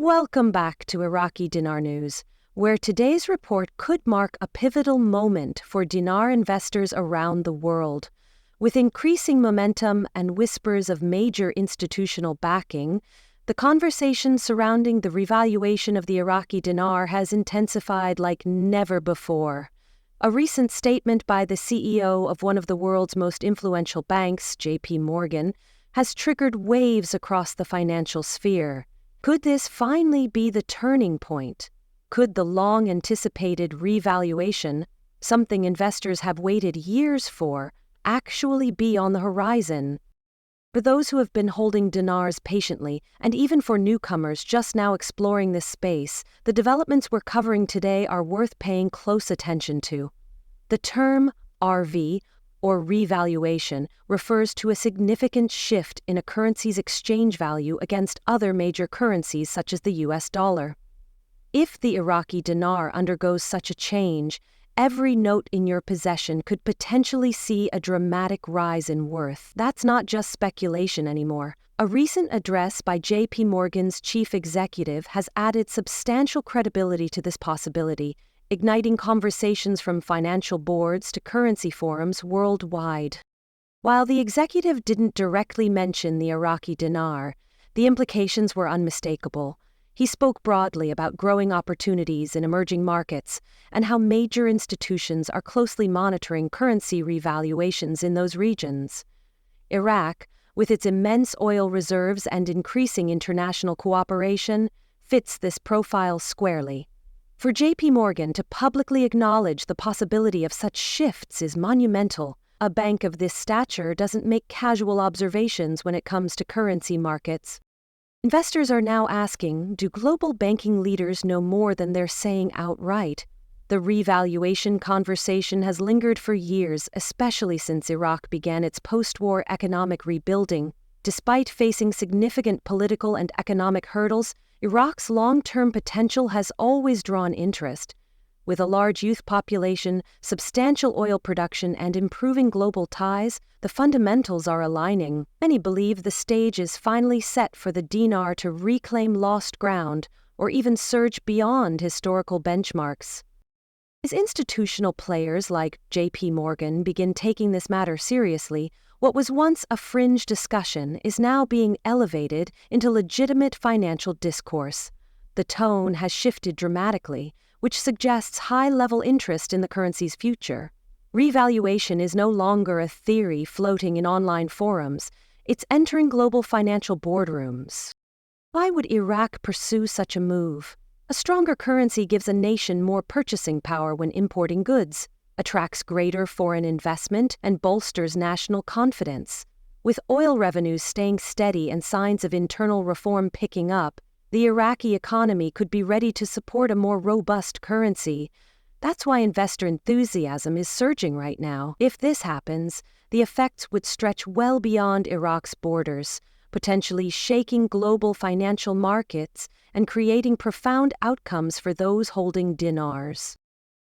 Welcome back to Iraqi Dinar News, where today's report could mark a pivotal moment for dinar investors around the world. With increasing momentum and whispers of major institutional backing, the conversation surrounding the revaluation of the Iraqi dinar has intensified like never before. A recent statement by the CEO of one of the world's most influential banks, JP Morgan, has triggered waves across the financial sphere. Could this finally be the turning point? Could the long-anticipated revaluation, something investors have waited years for, actually be on the horizon? For those who have been holding dinars patiently, and even for newcomers just now exploring this space, the developments we're covering today are worth paying close attention to. The term RV, or revaluation, refers to a significant shift in a currency's exchange value against other major currencies such as the US dollar. If the Iraqi dinar undergoes such a change, every note in your possession could potentially see a dramatic rise in worth. That's not just speculation anymore. A recent address by JP Morgan's chief executive has added substantial credibility to this possibility, igniting conversations from financial boards to currency forums worldwide. While the executive didn't directly mention the Iraqi dinar, the implications were unmistakable. He spoke broadly about growing opportunities in emerging markets and how major institutions are closely monitoring currency revaluations in those regions. Iraq, with its immense oil reserves and increasing international cooperation, fits this profile squarely. For JP Morgan to publicly acknowledge the possibility of such shifts is monumental. A bank of this stature doesn't make casual observations when it comes to currency markets. Investors are now asking, do global banking leaders know more than they're saying outright? The revaluation conversation has lingered for years, especially since Iraq began its post-war economic rebuilding. Despite facing significant political and economic hurdles, Iraq's long-term potential has always drawn interest. With a large youth population, substantial oil production, and improving global ties, the fundamentals are aligning. Many believe the stage is finally set for the dinar to reclaim lost ground or even surge beyond historical benchmarks. As institutional players like JP Morgan begin taking this matter seriously, what was once a fringe discussion is now being elevated into legitimate financial discourse. The tone has shifted dramatically, which suggests high-level interest in the currency's future. Revaluation is no longer a theory floating in online forums. It's entering global financial boardrooms. Why would Iraq pursue such a move? A stronger currency gives a nation more purchasing power when importing goods, attracts greater foreign investment, and bolsters national confidence. With oil revenues staying steady and signs of internal reform picking up, the Iraqi economy could be ready to support a more robust currency. That's why investor enthusiasm is surging right now. If this happens, the effects would stretch well beyond Iraq's borders, potentially shaking global financial markets and creating profound outcomes for those holding dinars.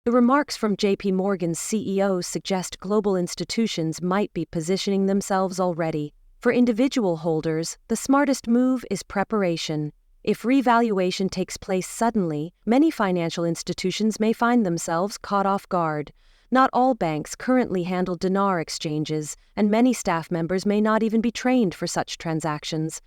The remarks from JP Morgan's CEO suggest global institutions might be positioning themselves already. For individual holders, the smartest move is preparation. If revaluation takes place suddenly, many financial institutions may find themselves caught off guard. Not all banks currently handle dinar exchanges, and many staff members may not even be trained for such transactions.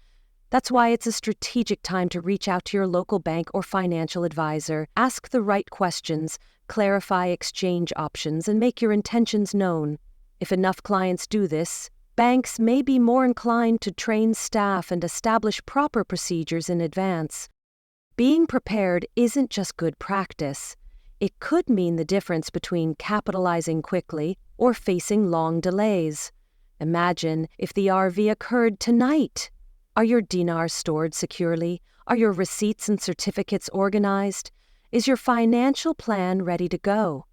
That's why it's a strategic time to reach out to your local bank or financial advisor, ask the right questions, clarify exchange options, and make your intentions known. If enough clients do this, banks may be more inclined to train staff and establish proper procedures in advance. Being prepared isn't just good practice. It could mean the difference between capitalizing quickly or facing long delays. Imagine if the RV occurred tonight. Are your dinars stored securely? Are your receipts and certificates organized? Is your financial plan ready to go?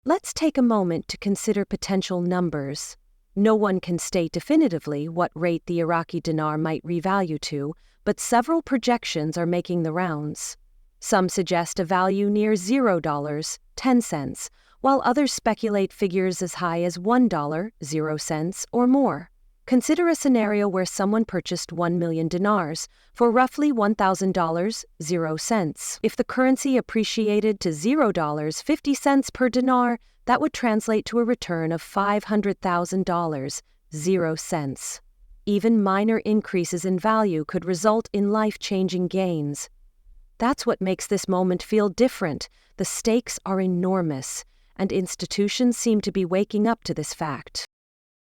Let's take a moment to consider potential numbers. No one can state definitively what rate the Iraqi dinar might revalue to, but several projections are making the rounds. Some suggest a value near $0, 10 cents, while others speculate figures as high as $1, 0 cents, or more. Consider a scenario where someone purchased 1 million dinars for roughly $1,000, 0 cents. If the currency appreciated to $0, 50 cents per dinar, that would translate to a return of $500,000, 0 cents. Even minor increases in value could result in life-changing gains. That's what makes this moment feel different. The stakes are enormous, and institutions seem to be waking up to this fact.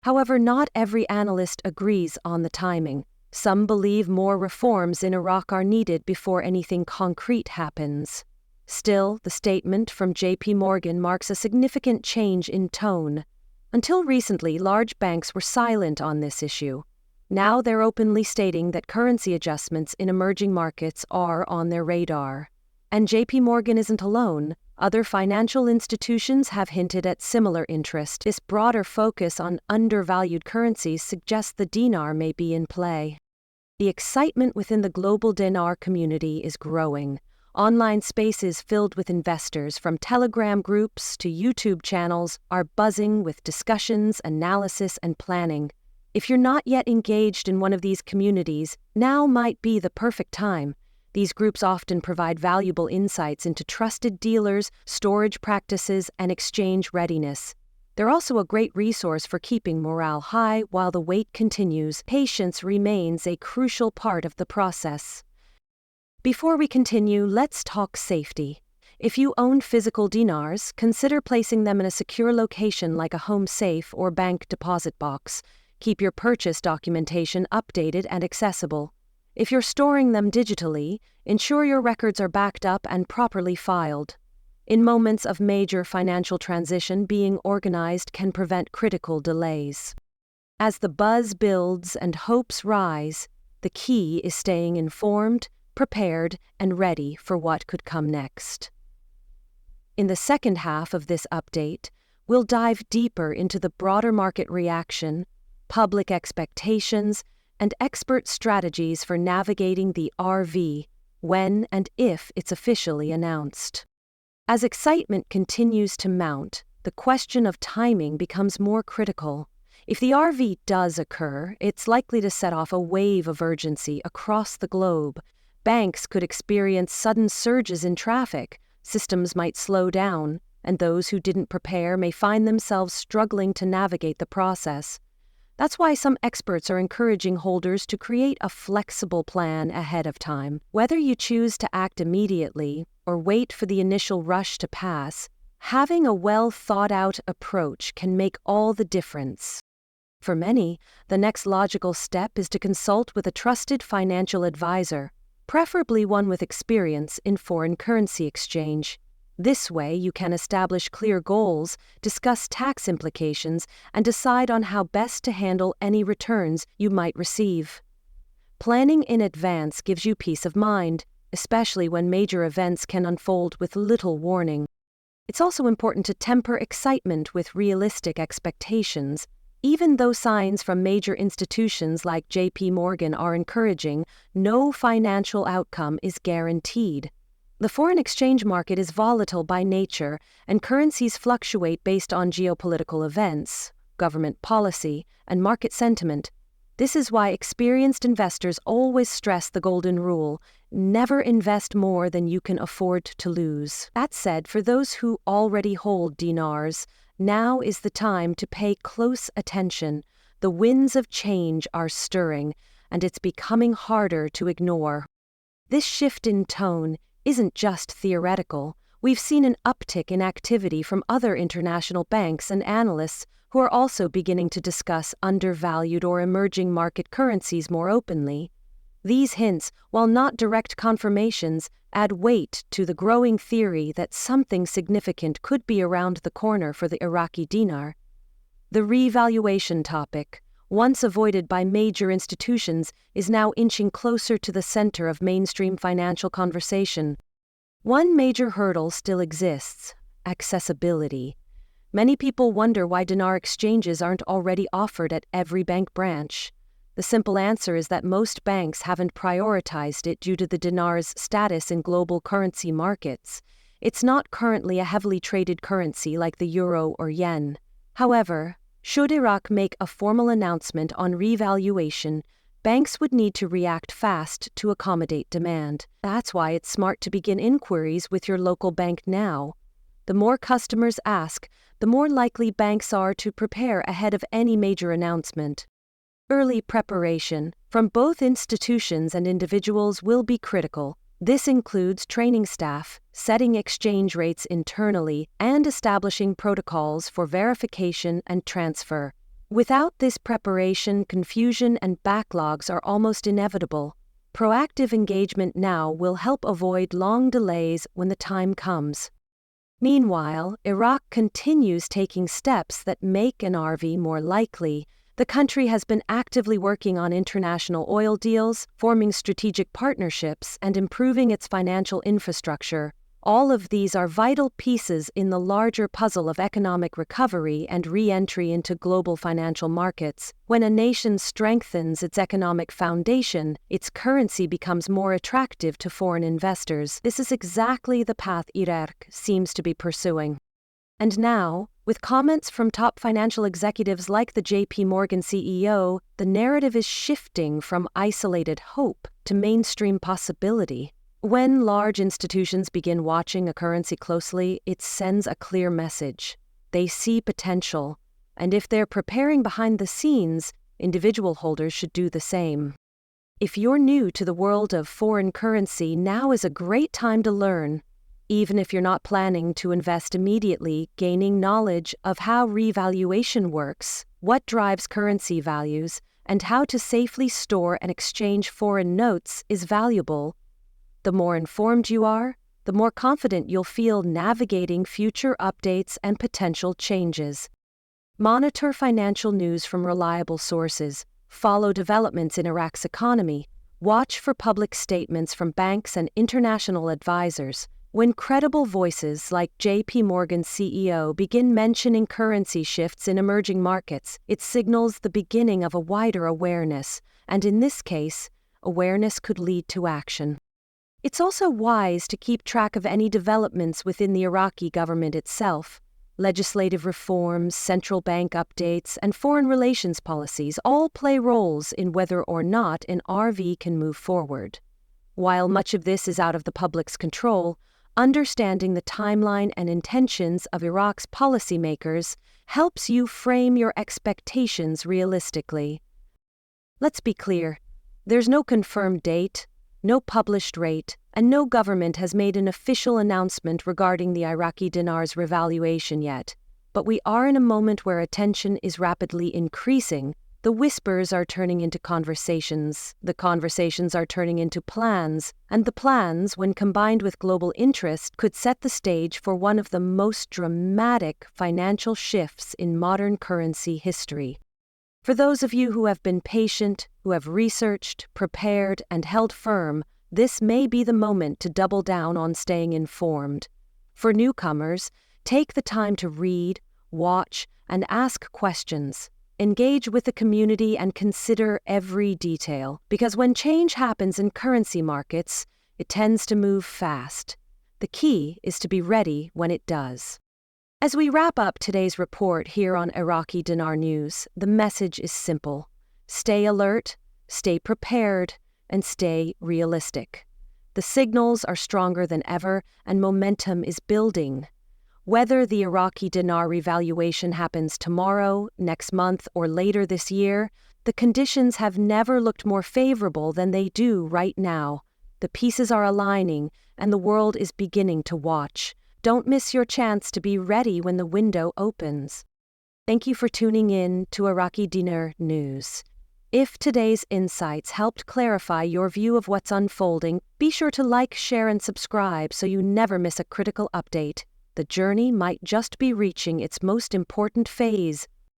However, not every analyst agrees on the timing. Some believe more reforms in Iraq are needed before anything concrete happens. Still, the statement from J.P. Morgan marks a significant change in tone. Until recently, large banks were silent on this issue. Now they're openly stating that currency adjustments in emerging markets are on their radar. And J.P. Morgan isn't alone. Other financial institutions have hinted at similar interest. This broader focus on undervalued currencies suggests the dinar may be in play. The excitement within the global dinar community is growing. Online spaces filled with investors, from Telegram groups to YouTube channels, are buzzing with discussions, analysis, and planning. If you're not yet engaged in one of these communities, now might be the perfect time. These groups often provide valuable insights into trusted dealers, storage practices, and exchange readiness. They're also a great resource for keeping morale high while the wait continues. Patience remains a crucial part of the process. Before we continue, let's talk safety. If you own physical dinars, consider placing them in a secure location like a home safe or bank deposit box. Keep your purchase documentation updated and accessible. If you're storing them digitally, ensure your records are backed up and properly filed. In moments of major financial transition, being organized can prevent critical delays. As the buzz builds and hopes rise, the key is staying informed, prepared, and ready for what could come next. In the second half of this update, we'll dive deeper into the broader market reaction, public expectations, and expert strategies for navigating the RV when and if it's officially announced. As excitement continues to mount, the question of timing becomes more critical. If the RV does occur, it's likely to set off a wave of urgency across the globe. Banks could experience sudden surges in traffic, systems might slow down, and those who didn't prepare may find themselves struggling to navigate the process. That's why some experts are encouraging holders to create a flexible plan ahead of time. Whether you choose to act immediately or wait for the initial rush to pass, having a well-thought-out approach can make all the difference. For many, the next logical step is to consult with a trusted financial advisor, preferably one with experience in foreign currency exchange. This way, you can establish clear goals, discuss tax implications, and decide on how best to handle any returns you might receive. Planning in advance gives you peace of mind, especially when major events can unfold with little warning. It's also important to temper excitement with realistic expectations. Even though signs from major institutions like J.P. Morgan are encouraging, no financial outcome is guaranteed. The foreign exchange market is volatile by nature, and currencies fluctuate based on geopolitical events, government policy, and market sentiment. This is why experienced investors always stress the golden rule: never invest more than you can afford to lose. That said, for those who already hold dinars, now is the time to pay close attention. The winds of change are stirring, and it's becoming harder to ignore. This shift in tone isn't just theoretical. We've seen an uptick in activity from other international banks and analysts who are also beginning to discuss undervalued or emerging market currencies more openly. These hints, while not direct confirmations, add weight to the growing theory that something significant could be around the corner for the Iraqi dinar. The revaluation topic, once avoided by major institutions, is now inching closer to the center of mainstream financial conversation. One major hurdle still exists: accessibility. Many people wonder why dinar exchanges aren't already offered at every bank branch. The simple answer is that most banks haven't prioritized it due to the dinar's status in global currency markets. It's not currently a heavily traded currency like the euro or yen. However, Should Iraq make a formal announcement on revaluation, banks would need to react fast to accommodate demand. That's why it's smart to begin inquiries with your local bank now. The more customers ask, the more likely banks are to prepare ahead of any major announcement. Early preparation from both institutions and individuals will be critical. This includes training staff, setting exchange rates internally, and establishing protocols for verification and transfer. Without this preparation, confusion and backlogs are almost inevitable. Proactive engagement now will help avoid long delays when the time comes. Meanwhile, Iraq continues taking steps that make an RV more likely. The country has been actively working on international oil deals, forming strategic partnerships, and improving its financial infrastructure. All of these are vital pieces in the larger puzzle of economic recovery and re-entry into global financial markets. When a nation strengthens its economic foundation, its currency becomes more attractive to foreign investors. This is exactly the path Iraq seems to be pursuing. And now, with comments from top financial executives like the JP Morgan CEO, the narrative is shifting from isolated hope to mainstream possibility. When large institutions begin watching a currency closely, it sends a clear message. They see potential, and if they're preparing behind the scenes, individual holders should do the same. If you're new to the world of foreign currency, now is a great time to learn. Even if you're not planning to invest immediately, gaining knowledge of how revaluation works, what drives currency values, and how to safely store and exchange foreign notes is valuable. The more informed you are, the more confident you'll feel navigating future updates and potential changes. Monitor financial news from reliable sources, follow developments in Iraq's economy, watch for public statements from banks and international advisors. When credible voices like JP Morgan CEO begin mentioning currency shifts in emerging markets, it signals the beginning of a wider awareness, and in this case, awareness could lead to action. It's also wise to keep track of any developments within the Iraqi government itself. Legislative reforms, central bank updates, and foreign relations policies all play roles in whether or not an RV can move forward. While much of this is out of the public's control, understanding the timeline and intentions of Iraq's policymakers helps you frame your expectations realistically. Let's be clear, there's no confirmed date, no published rate, and no government has made an official announcement regarding the Iraqi dinar's revaluation yet. But we are in a moment where attention is rapidly increasing. The whispers are turning into conversations, the conversations are turning into plans, and the plans, when combined with global interest, could set the stage for one of the most dramatic financial shifts in modern currency history. For those of you who have been patient, who have researched, prepared, and held firm, this may be the moment to double down on staying informed. For newcomers, take the time to read, watch, and ask questions. Engage with the community and consider every detail, because when change happens in currency markets, it tends to move fast. The key is to be ready when it does. As we wrap up today's report here on Iraqi Dinar News, the message is simple. Stay alert, stay prepared, and stay realistic. The signals are stronger than ever, and momentum is building. Whether the Iraqi dinar revaluation happens tomorrow, next month, or later this year, the conditions have never looked more favorable than they do right now. The pieces are aligning, and the world is beginning to watch. Don't miss your chance to be ready when the window opens. Thank you for tuning in to Iraqi Dinar News. If today's insights helped clarify your view of what's unfolding, be sure to like, share, and subscribe so you never miss a critical update. The journey might just be reaching its most important phase.